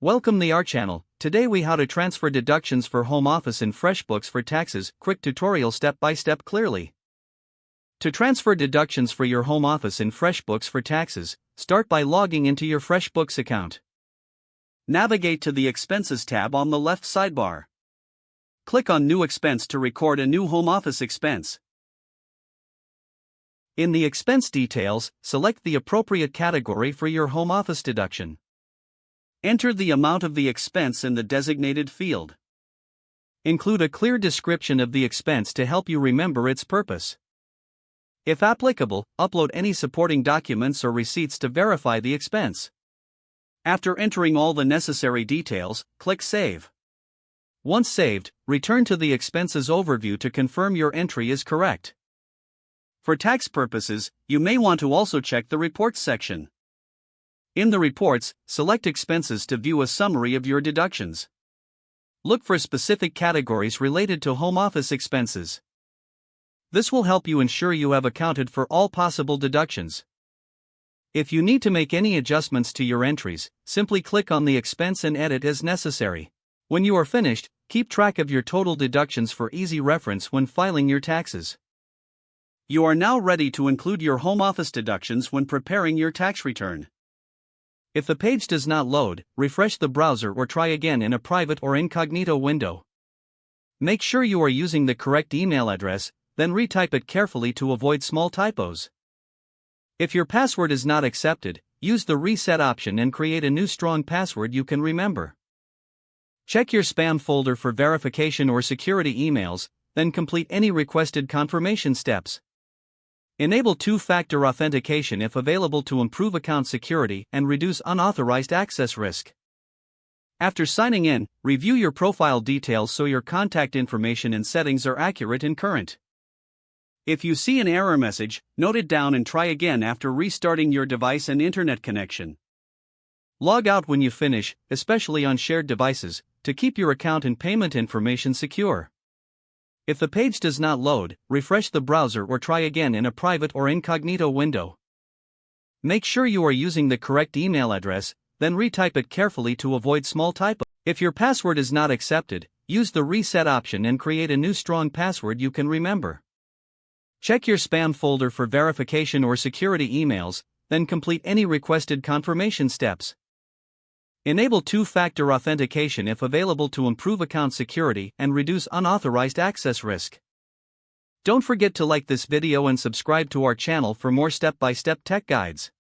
Welcome to our channel. Today we how to transfer deductions for home office in FreshBooks for taxes. Quick tutorial step by step clearly. To transfer deductions for your home office in FreshBooks for taxes, start by logging into your FreshBooks account. Navigate to the Expenses tab on the left sidebar. Click on New Expense to record a new home office expense. In the expense details, select the appropriate category for your home office deduction. Enter the amount of the expense in the designated field. Include a clear description of the expense to help you remember its purpose. If applicable, upload any supporting documents or receipts to verify the expense. After entering all the necessary details, click Save. Once saved, return to the Expenses overview to confirm your entry is correct. For tax purposes, you may want to also check the Reports section. In the Reports, select Expenses to view a summary of your deductions. Look for specific categories related to home office expenses. This will help you ensure you have accounted for all possible deductions. If you need to make any adjustments to your entries, simply click on the expense and edit as necessary. When you are finished, keep track of your total deductions for easy reference when filing your taxes. You are now ready to include your home office deductions when preparing your tax return. If the page does not load, refresh the browser or try again in a private or incognito window. Make sure you are using the correct email address, then retype it carefully to avoid small typos. If your password is not accepted, use the reset option and create a new strong password you can remember. Check your spam folder for verification or security emails, then complete any requested confirmation steps. Enable two-factor authentication if available to improve account security and reduce unauthorized access risk. After signing in, review your profile details so your contact information and settings are accurate and current. If you see an error message, note it down and try again after restarting your device and internet connection. Log out when you finish, especially on shared devices, to keep your account and payment information secure. If the page does not load, refresh the browser or try again in a private or incognito window. Make sure you are using the correct email address, then retype it carefully to avoid small typos. If your password is not accepted, use the reset option and create a new strong password you can remember. Check your spam folder for verification or security emails, then complete any requested confirmation steps. Enable two-factor authentication if available to improve account security and reduce unauthorized access risk. Don't forget to like this video and subscribe to our channel for more step-by-step tech guides.